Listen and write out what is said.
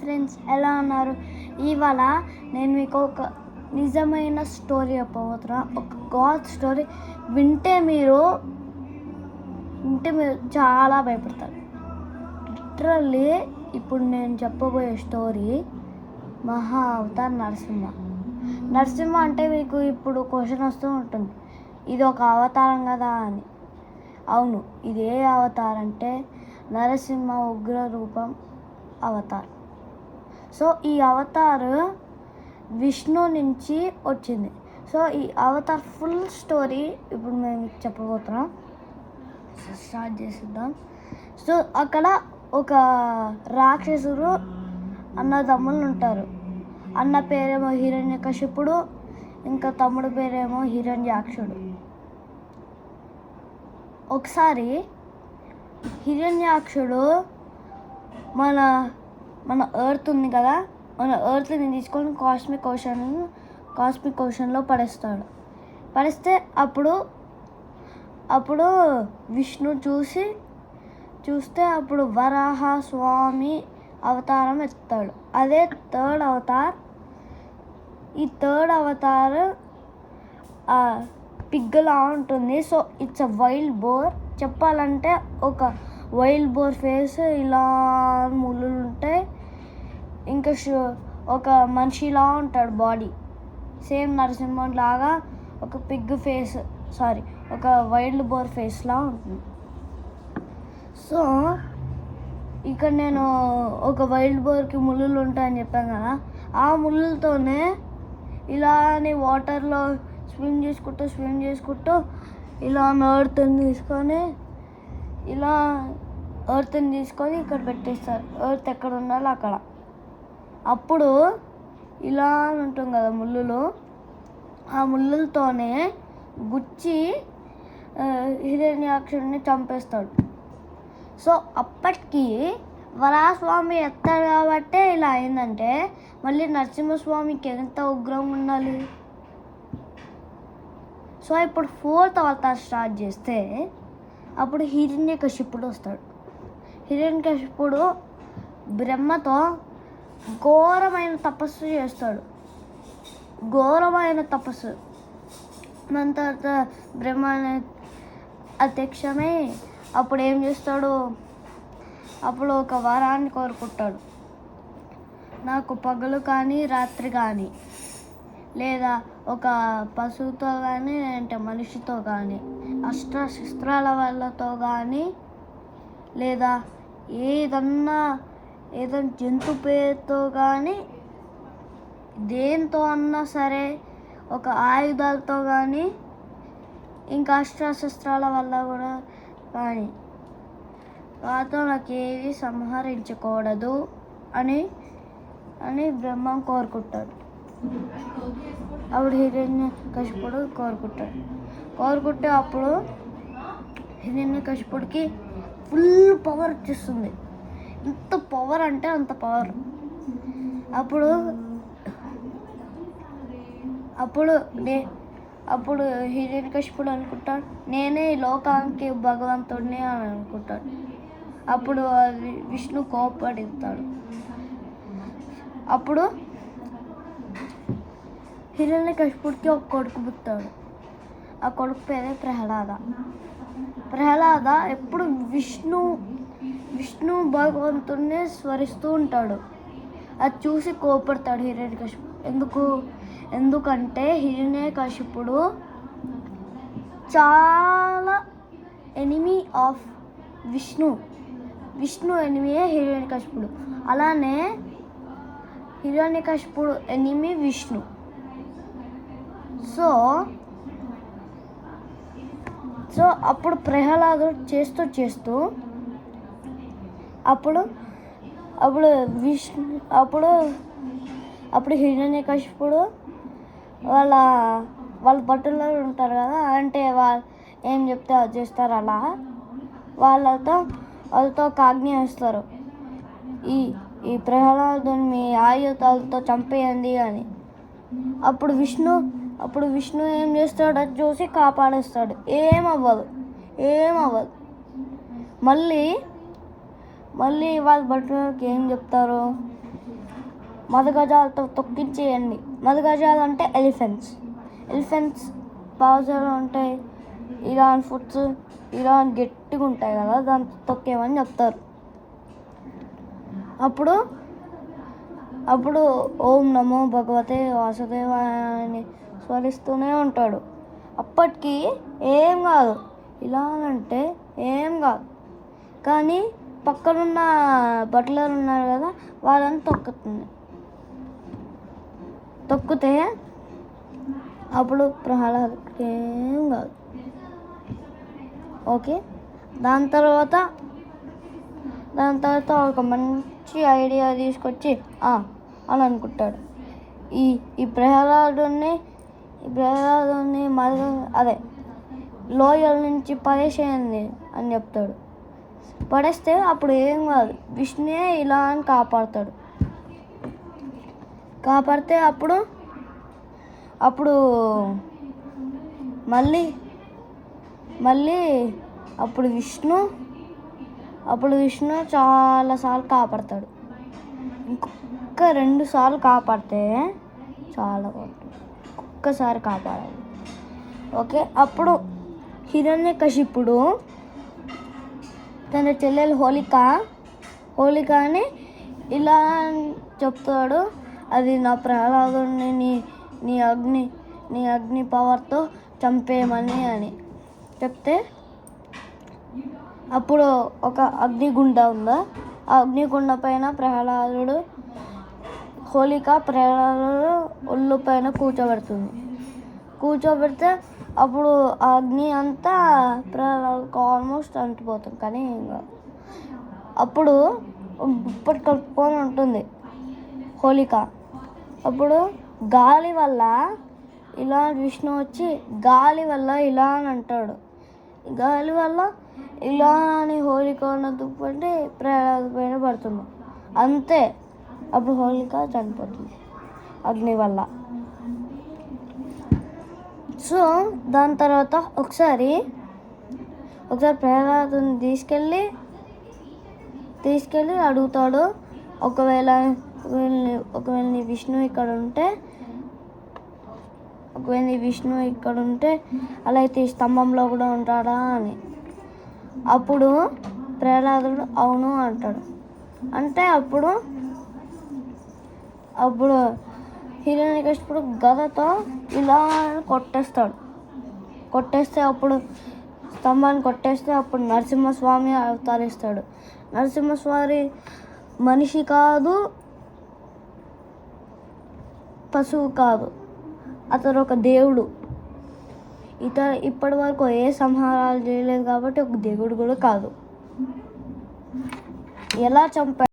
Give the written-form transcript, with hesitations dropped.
Friends, ఎలా ఉన్నారు? ఇవాళ నేను మీకు ఒక నిజమైన స్టోరీ చెప్పబోతున్నా. ఒక గాడ్ స్టోరీ. వింటే మీరు చాలా భయపడతారు. లిటరల్లీ ఇప్పుడు నేను చెప్పబోయే స్టోరీ మహా అవతార్ నరసింహ అంటే మీకు ఇప్పుడు క్వశ్చన్ వస్తూ ఉంటుంది, ఇది ఒక అవతారం కదా అని. అవును, ఇదే అవతారం అంటే నరసింహ ఉగ్ర రూపం అవతార్. సో ఈ అవతార్ విష్ణు నుంచి వచ్చింది. సో ఈ అవతార్ ఫుల్ స్టోరీ ఇప్పుడు మేము చెప్పబోతున్నాం. స్టార్ట్ చేసిద్దాం. సో అక్కడ ఒక రాక్షసుడు అన్నదమ్ములు ఉంటారు. అన్న పేరేమో హిరణ్యకశిపుడు, ఇంకా తమ్ముడు పేరేమో హిరణ్యాక్షుడు. ఒకసారి హిరణ్యాక్షుడు మన ఎర్త్ ఉంది కదా, మన ఎర్త్ని తీసుకొని కాస్మిక్ ఓషన్లో పడేస్తే అప్పుడు విష్ణు చూస్తే అప్పుడు వరాహ స్వామి అవతారం ఎత్తాడు. అదే థర్డ్ అవతార్. ఈ థర్డ్ అవతార్ పిగ్లా ఉంటుంది. So it's a wild boar. చెప్పాలంటే ఒక వైల్డ్ బోర్ ఫేస్ ఇలా ముళ్ళు ఉంటాయి. ఇంకా ఒక మనిషిలా ఉంటాడు బాడీ, సేమ్ నరసింహం లాగా. ఒక పిగ్ ఫేస్, ఒక వైల్డ్ బోర్ ఫేస్లా ఉంటుంది. సో ఇక్కడ నేను ఒక వైల్డ్ బోర్కి ముళ్ళు ఉంటాయని చెప్పాను కదా, ఆ ముళ్ళతోనే ఇలానే వాటర్లో స్విమ్ చేసుకుంటూ ఇలా ఎర్త్ని తీసుకొని ఇక్కడ పెట్టేస్తారు. ఎర్త్ ఎక్కడ ఉండాలో అక్కడ. అప్పుడు ఇలా ఉంటుంది కదా ముళ్ళులు, ఆ ముళ్ళులతోనే గుచ్చి హిరణ్యాక్షుడిని చంపేస్తాడు. సో అప్పటికి వరాస్వామి ఎత్తాడు కాబట్టే ఇలా అయిందంటే మళ్ళీ నరసింహస్వామికి ఎంత ఉగ్రంగా ఉండాలి. సో ఇప్పుడు ఫోర్త్ అవతార్ స్టార్ట్ చేస్తే అప్పుడు హిరణ్యకశిపుడు వస్తాడు. హిరణ్యకశిపుడు బ్రహ్మతో ఘోరమైన తపస్సు చేస్తాడు. దాని తర్వాత బ్రహ్మ అధ్యక్షమై అప్పుడు ఏం చేస్తాడు, అప్పుడు ఒక వరాన్ని కోరుకుంటాడు. నాకు పగలు కానీ రాత్రి కానీ, లేదా ఒక పశువుతో కానీ, అంటే మనిషితో కానీ, అస్త్రశస్త్రాల వాళ్ళతో కానీ, లేదా ఏదన్నా జంతు పేరుతో కానీ, దేంతో అన్నా సరే, ఒక ఆయుధాలతో కానీ, ఇంకా అస్త్రశస్త్రాల వల్ల కూడా కానీ వాటితో నాకేవి సంహరించకూడదు అని బ్రహ్మ కోరుకుంటాడు. అప్పుడు హిరణ్యకశిపుడు కోరుకుంటే అప్పుడు హిరణ్యకశిపుడికి ఫుల్ పవర్ వచ్చేస్తుంది. ఎంత పవర్ అంటే అంత పవర్. అప్పుడు హిరణ్యకశిపుడు అనుకుంటాడు, నేనే ఈ లోకానికి భగవంతుడిని అని అనుకుంటాడు. అప్పుడు విష్ణు కోపడతాడు. అప్పుడు హిరణ్యకశిపుడికి ఒక కొడుకు పుట్టాడు. ఆ కొడుకు పేరే ప్రహ్లాద. ఎప్పుడు విష్ణు భగవంతుడిని స్మరిస్తూ ఉంటాడు. అది చూసి కోపడతాడు హిరణ్యకశిపుడు. ఎందుకంటే హిరణ్యకశిపుడు చాలా ఎనిమీ ఆఫ్ విష్ణు ఎనిమియే హిరణ్యకశిపుడు. అలానే హిరణ్యకశిపుడు ఎనిమి విష్ణు. సో అప్పుడు ప్రహ్లాదుడు చేస్తూ అప్పుడు హిరణ్యకశిపుడు వాళ్ళ భటులు ఉంటారు కదా, అంటే వాళ్ళు ఏం చెప్తే అది చేస్తారు. అలా వాళ్ళతో ఒక ఆజ్ఞ వేస్తారు, ఈ ప్రహ్లాదుని మీ ఆయుధాలతో చంపేయండి అని. అప్పుడు విష్ణు ఏం చేస్తాడు, అది చూసి కాపాడేస్తాడు. ఏమవ్వదు. మళ్ళీ వాళ్ళ భటులకి ఏం చెప్తారు, మదగజాలతో తొక్కించేయండి. మదగజాలు అంటే ఎలిఫెంట్స్ పవర్స్లో ఉంటాయి. ఇరాన్ ఫుడ్స్ గట్టిగా ఉంటాయి కదా, దాంతో తొక్కేమని చెప్తారు. అప్పుడు ఓం నమో భగవతే వాసుదేవాయ అని స్మరిస్తూనే ఉంటాడు. అప్పటికి ఏం కాదు, ఇలా అంటే ఏం కాదు. కానీ పక్కనున్న బట్లర్ ఉన్నారు కదా, వాళ్ళని తొక్కితే అప్పుడు ప్రహ్లాద్కి ఏం కాదు. ఓకే, దాని తర్వాత ఒక మంచి ఐడియా తీసుకొచ్చి అని అనుకుంటాడు. ఈ ప్రహ్లాదుని అదే లోయల నుంచి పడేసేయండి అని చెప్తాడు. పడేస్తే అప్పుడు ఏం కాదు, విష్ణుయే ఇలా అని కాపాడితే అప్పుడు మళ్ళీ అప్పుడు విష్ణు చాలాసార్లు కాపాడతాడు. ఇంకొక 2 సార్లు కాపాడితే చాలా ఒక్కసారి కాపాడాలి. ఓకే, అప్పుడు హిరణ్యకశిపుడు తన చెల్లెలు హోలికని ఇలా చెప్తాడు, అది నా ప్రహ్లాదుని నీ అగ్ని పవర్తో చంపేయమని అని చెప్తే, అప్పుడు ఒక అగ్నిగుండ ఉందా, ఆ అగ్నిగుండ పైన ప్రహ్లాదుడు ఒళ్ళు పైన కూర్చోబెడితే అప్పుడు ఆ అగ్ని అంతా ప్రహ్లాదుకు ఆల్మోస్ట్ అంటిపోతుంది. కానీ అప్పుడు దుప్పటి కలుపుకొని ఉంటుంది హోలిక. అప్పుడు గాలి వల్ల ఇలా విష్ణు వచ్చి గాలి వల్ల ఇలా అని అంటాడు. గాలి వల్ల ఇలా అని హోలిక ఉన్న దుప్పటి ప్రహ్లాదు పైన పడుతుంది. అంతే, అప్పుడు హోలిక చనిపోతుంది అగ్ని వల్ల. సో దాని తర్వాత ఒకసారి ప్రహ్లాదుని తీసుకెళ్ళి అడుగుతాడు, ఒకవేళ నీ విష్ణు ఇక్కడ ఉంటే అలా అయితే ఈ స్తంభంలో కూడా ఉంటాడా అని. అప్పుడు ప్రహ్లాదుడు అవును అంటాడు. అంటే అప్పుడు హిరణ్యకశిపుడు గదతో ఇలా కొట్టేస్తే అప్పుడు స్తంభాన్ని కొట్టేస్తే అప్పుడు నరసింహస్వామి అవతరిస్తాడు. నరసింహస్వామి మనిషి కాదు, పశువు కాదు, అతను ఒక దేవుడు. ఇప్పటి వరకు ఏ సంహారాలు చేయలేదు కాబట్టి ఒక దేవుడు కూడా కాదు. ఎలా చంపాడు